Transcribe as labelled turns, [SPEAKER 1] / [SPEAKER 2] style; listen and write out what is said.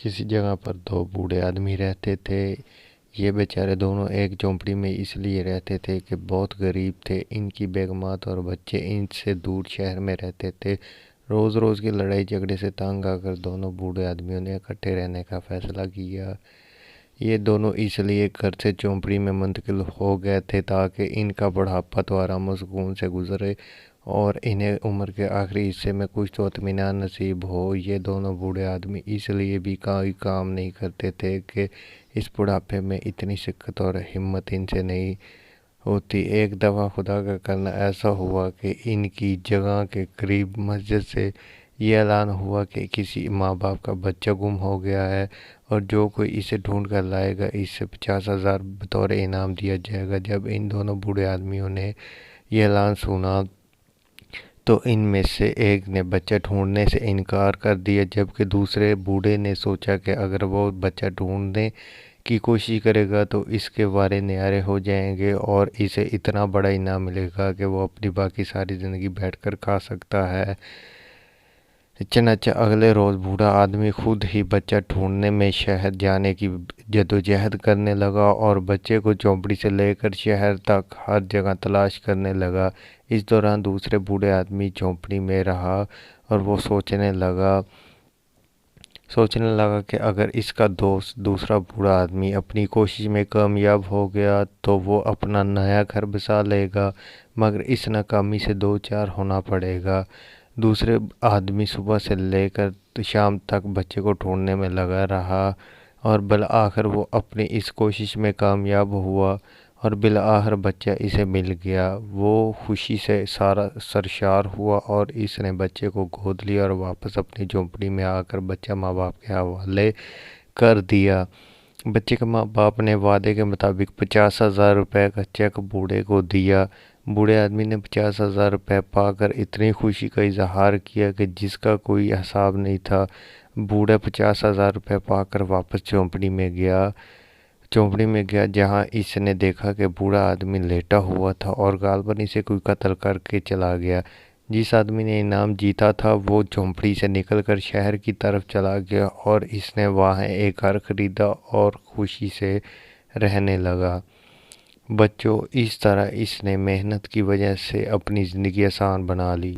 [SPEAKER 1] کسی جگہ پر دو بوڑھے آدمی رہتے تھے۔ یہ بیچارے دونوں ایک جھونپڑی میں اس لیے رہتے تھے کہ بہت غریب تھے۔ ان کی بیگمات اور بچے ان سے دور شہر میں رہتے تھے۔ روز روز کی لڑائی جھگڑے سے تنگ آ کر دونوں بوڑھے آدمیوں نے اکٹھے رہنے کا فیصلہ کیا۔ یہ دونوں اس لیے گھر سے جھونپڑی میں منتقل ہو گئے تھے تاکہ ان کا بڑھاپا تو آرام و سکون سے گزرے اور انہیں عمر کے آخری حصے میں کچھ تو اطمینان نصیب ہو۔ یہ دونوں بوڑھے آدمی اس لیے بھی کوئی کام نہیں کرتے تھے کہ اس بڑھاپے میں اتنی شکت اور ہمت ان سے نہیں ہوتی۔ ایک دفعہ خدا کا کرنا ایسا ہوا کہ ان کی جگہ کے قریب مسجد سے یہ اعلان ہوا کہ کسی ماں باپ کا بچہ گم ہو گیا ہے اور جو کوئی اسے ڈھونڈ کر لائے گا اسے 50,000 بطور انعام دیا جائے گا۔ جب ان دونوں بوڑھے آدمیوں نے یہ اعلان سنا تو ان میں سے ایک نے بچہ ڈھونڈنے سے انکار کر دیا، جبکہ دوسرے بوڑھے نے سوچا کہ اگر وہ بچہ ڈھونڈنے کی کوشش کرے گا تو اس کے وارے نعرے ہو جائیں گے اور اسے اتنا بڑا انعام ملے گا کہ وہ اپنی باقی ساری زندگی بیٹھ کر کھا سکتا ہے۔ چنانچہ اگلے روز بوڑھا آدمی خود ہی بچہ ڈھونڈنے میں شہر جانے کی جدوجہد کرنے لگا اور بچے کو جھونپڑی سے لے کر شہر تک ہر جگہ تلاش کرنے لگا۔ اس دوران دوسرے بوڑھے آدمی جھونپڑی میں رہا اور وہ سوچنے لگا کہ اگر اس کا دوست دوسرا بوڑھا آدمی اپنی کوشش میں کامیاب ہو گیا تو وہ اپنا نیا گھر بسا لے گا، مگر اس ناکامی سے دوچار ہونا پڑے گا۔ دوسرے آدمی صبح سے لے کر شام تک بچے کو ڈھونڈنے میں لگا رہا اور بالآخر وہ اپنی اس کوشش میں کامیاب ہوا اور بالآخر بچہ اسے مل گیا۔ وہ خوشی سے سرشار ہوا اور اس نے بچے کو گود لیا اور واپس اپنی جھونپڑی میں آ کر بچہ ماں باپ کے حوالے کر دیا۔ بچے کے ماں باپ نے وعدے کے مطابق 50,000 روپے کا چیک بوڑھے کو دیا۔ بوڑھے آدمی نے 50,000 روپے پا کر اتنی خوشی کا اظہار کیا کہ جس کا کوئی حساب نہیں تھا۔ بوڑھا 50,000 روپے پا کر واپس جھونپڑی میں گیا جہاں اس نے دیکھا کہ بوڑھا آدمی لیٹا ہوا تھا اور غالباً اسے کوئی قتل کر کے چلا گیا۔ جس آدمی نے انعام جیتا تھا وہ جھونپڑی سے نکل کر شہر کی طرف چلا گیا اور اس نے وہاں ایک گھر خریدا اور خوشی سے رہنے لگا۔ بچوں، اس طرح اس نے محنت کی وجہ سے اپنی زندگی آسان بنا لی۔